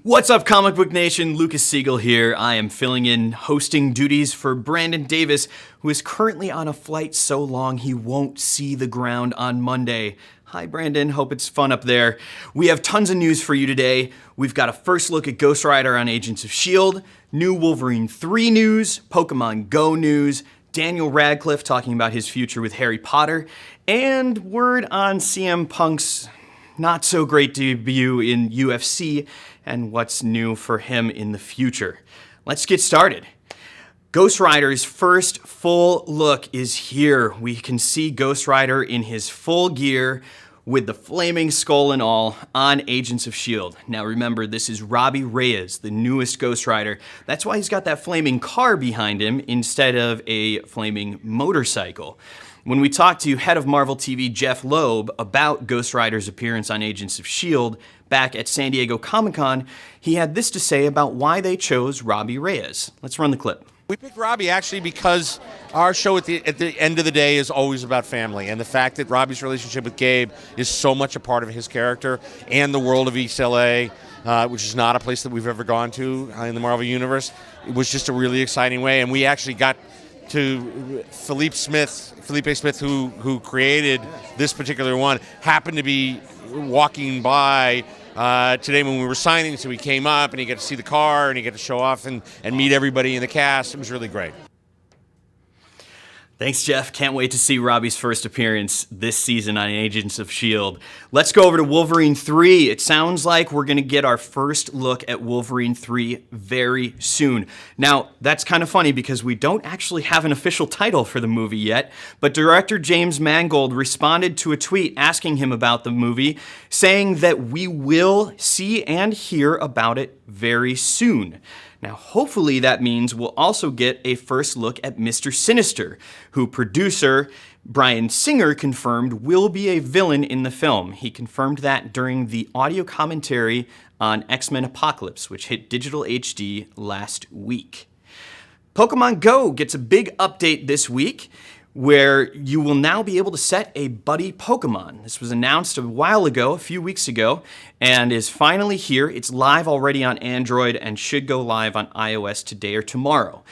What's up, Comic Book Nation? Lucas Siegel here. I am filling in hosting duties for Brandon Davis, who is currently on a flight so long he won't see the ground on Monday. Hi, Brandon. Hope it's fun up there. We have tons of news for you today. We've got a first look at Ghost Rider on Agents of S.H.I.E.L.D., new Wolverine 3 news, Pokemon Go news, Daniel Radcliffe talking about his future with Harry Potter, and word on CM Punk's not so great debut in UFC and what's new for him in the future. Let's get started. Ghost Rider's first full look is here. We can see Ghost Rider in his full gear with the flaming skull and all on Agents of S.H.I.E.L.D. Now remember, this is Robbie Reyes, the newest Ghost Rider. That's why he's got that flaming car behind him instead of a flaming motorcycle. When we talked to head of Marvel TV Jeff Loeb about Ghost Rider's appearance on Agents of S.H.I.E.L.D. back at San Diego Comic-Con, he had this to say about why they chose Robbie Reyes. Let's run the clip. We picked Robbie actually because our show at the end of the day is always about family, and the fact that Robbie's relationship with Gabe is so much a part of his character and the world of East LA, which is not a place that we've ever gone to in the Marvel Universe. It was just a really exciting way, and we actually got to Felipe Smith, who created this particular one, happened to be walking by today when we were signing, so he came up and he got to see the car and he got to show off and meet everybody in the cast. It was really great. Thanks, Jeff. Can't wait to see Robbie's first appearance this season on Agents of S.H.I.E.L.D. Let's go over to Wolverine 3. It sounds like we're going to get our first look at Wolverine 3 very soon. Now, that's kind of funny because we don't actually have an official title for the movie yet, but director James Mangold responded to a tweet asking him about the movie, saying that we will see and hear about it very soon. Now, hopefully that means we'll also get a first look at Mr. Sinister, who producer Bryan Singer confirmed will be a villain in the film. He confirmed that during the audio commentary on X-Men Apocalypse, which hit digital HD last week. Pokemon Go gets a big update this week, where you will now be able to set a buddy Pokemon. This was announced a while ago, a few weeks ago, and is finally here. It's live already on Android and should go live on iOS today or tomorrow.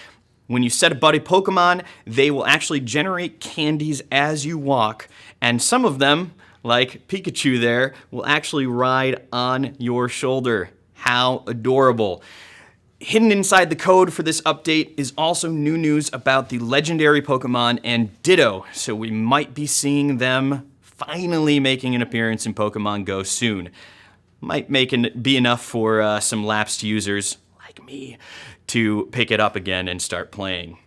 When you set a buddy Pokemon, they will actually generate candies as you walk, and some of them, like Pikachu there, will actually ride on your shoulder. How adorable. Hidden inside the code for this update is also new news about the legendary Pokemon and Ditto, so we might be seeing them finally making an appearance in Pokemon Go soon. Might be enough for some lapsed users, like me, to pick it up again and start playing.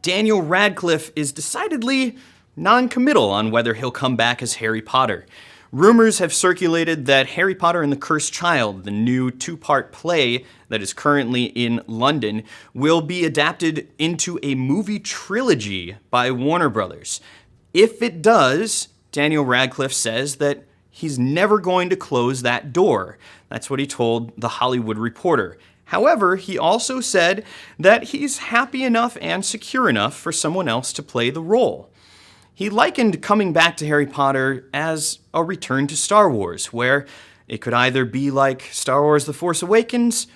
Daniel Radcliffe is decidedly non-committal on whether he'll come back as Harry Potter. Rumors have circulated that Harry Potter and the Cursed Child, the new 2-part play that is currently in London, will be adapted into a movie trilogy by Warner Brothers. If it does, Daniel Radcliffe says that he's never going to close that door. That's what he told The Hollywood Reporter. However, he also said that he's happy enough and secure enough for someone else to play the role. He likened coming back to Harry Potter as a return to Star Wars, where it could either be like Star Wars The Force Awakens,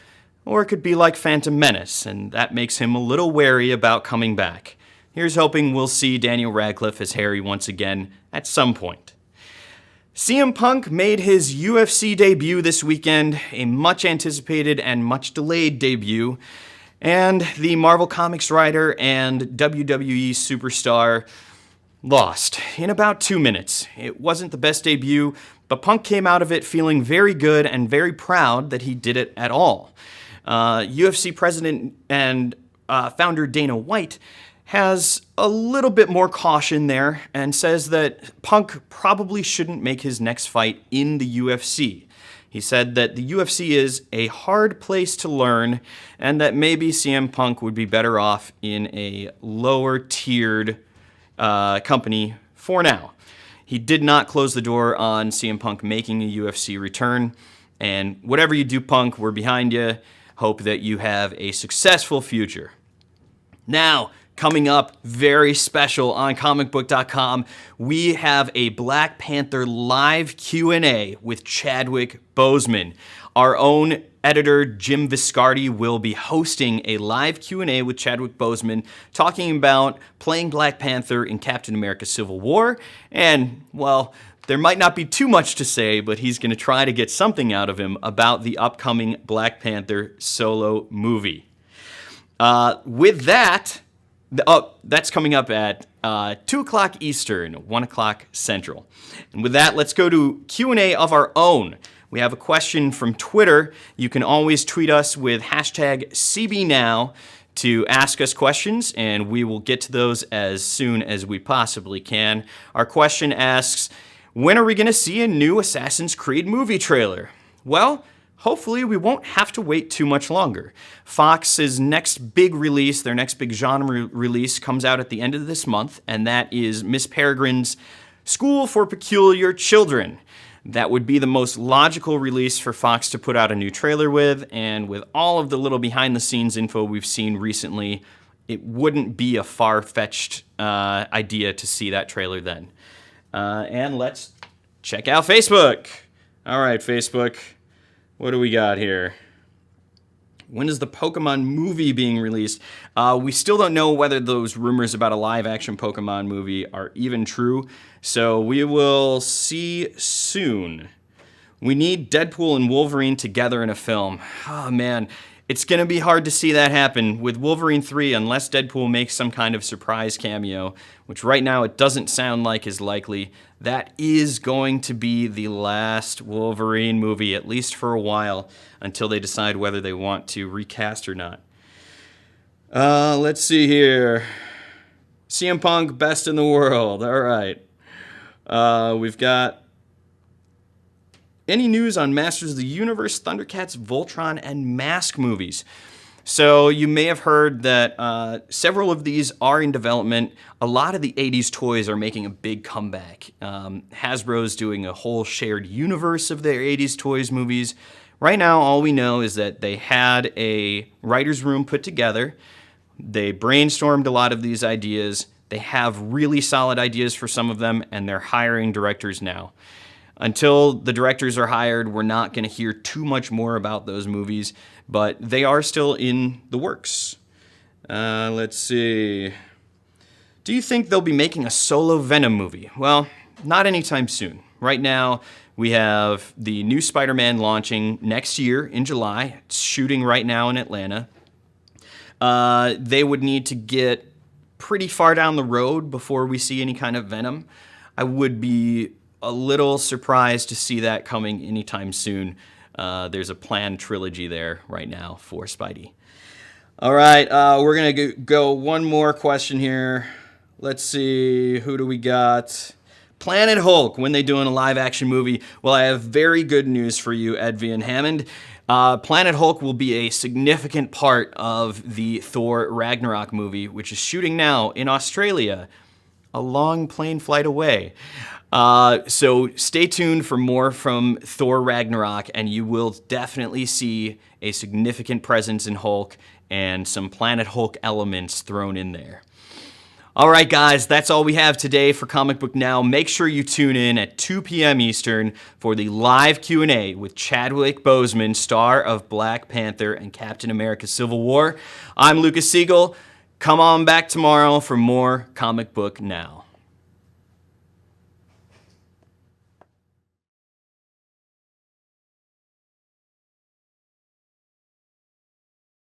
or it could be like Phantom Menace, and that makes him a little wary about coming back. Here's hoping we'll see Daniel Radcliffe as Harry once again at some point. CM Punk made his UFC debut this weekend, a much anticipated and much delayed debut, and the Marvel Comics writer and WWE superstar lost in about 2 minutes. It wasn't the best debut, but Punk came out of it feeling very good and very proud that he did it at all. UFC president and founder Dana White has a little bit more caution there and says that Punk probably shouldn't make his next fight in the UFC. He said that the UFC is a hard place to learn and that maybe CM Punk would be better off in a lower tiered company for now. He did not close the door on CM Punk making a UFC return, and whatever you do, Punk, we're behind you. Hope that you have a successful future. Now, coming up, very special on Comicbook.com, we have a Black Panther live Q&A with Chadwick Boseman. Our own editor Jim Viscardi will be hosting a live Q&A with Chadwick Boseman talking about playing Black Panther in Captain America Civil War. And, well, there might not be too much to say, but he's going to try to get something out of him about the upcoming Black Panther solo movie. With that, that's coming up at 2 o'clock Eastern, 1 o'clock Central. And with that, let's go to Q&A of our own. We have a question from Twitter. You can always tweet us with hashtag CBNow to ask us questions, and we will get to those as soon as we possibly can. Our question asks, when are we going to see a new Assassin's Creed movie trailer? Well, hopefully we won't have to wait too much longer. Fox's next big release, their next big genre release, comes out at the end of this month, and that is Miss Peregrine's School for Peculiar Children. That would be the most logical release for Fox to put out a new trailer with, and with all of the little behind-the-scenes info we've seen recently, it wouldn't be a far-fetched idea to see that trailer then. And let's check out Facebook. All right, Facebook, what do we got here? When is the Pokemon movie being released? We still don't know whether those rumors about a live-action Pokemon movie are even true, so we will see soon. We need Deadpool and Wolverine together in a film. Oh, man. It's going to be hard to see that happen with Wolverine 3 unless Deadpool makes some kind of surprise cameo, which right now it doesn't sound like is likely. That is going to be the last Wolverine movie, at least for a while, until they decide whether they want to recast or not. Let's see here. CM Punk, best in the world. All right. We've got any news on Masters of the Universe, Thundercats, Voltron, and Mask movies? So you may have heard that several of these are in development. A lot of the 80s toys are making a big comeback. Hasbro's doing a whole shared universe of their 80s toys movies. Right now, all we know is that they had a writer's room put together. They brainstormed a lot of these ideas. They have really solid ideas for some of them, and they're hiring directors now. Until the directors are hired, we're not going to hear too much more about those movies, but they are still in the works. Let's see. Do you think they'll be making a solo Venom movie? Well, not anytime soon. Right now, we have the new Spider-Man launching next year in July. It's shooting right now in Atlanta. They would need to get pretty far down the road before we see any kind of Venom. I would be a little surprised to see that coming anytime soon. There's a planned trilogy there right now for Spidey. All right, we're going to go one more question here. Let's see, who do we got? Planet Hulk, when they doing a live-action movie? Well, I have very good news for you, Ed V. and Hammond. Planet Hulk will be a significant part of the Thor Ragnarok movie, which is shooting now in Australia, a long plane flight away. So stay tuned for more from Thor Ragnarok, and you will definitely see a significant presence in Hulk and some Planet Hulk elements thrown in there. All right, guys, that's all we have today for Comic Book Now. Make sure you tune in at 2 p.m. Eastern for the live Q&A with Chadwick Boseman, star of Black Panther and Captain America Civil War. I'm Lucas Siegel. Come on back tomorrow for more Comic Book Now.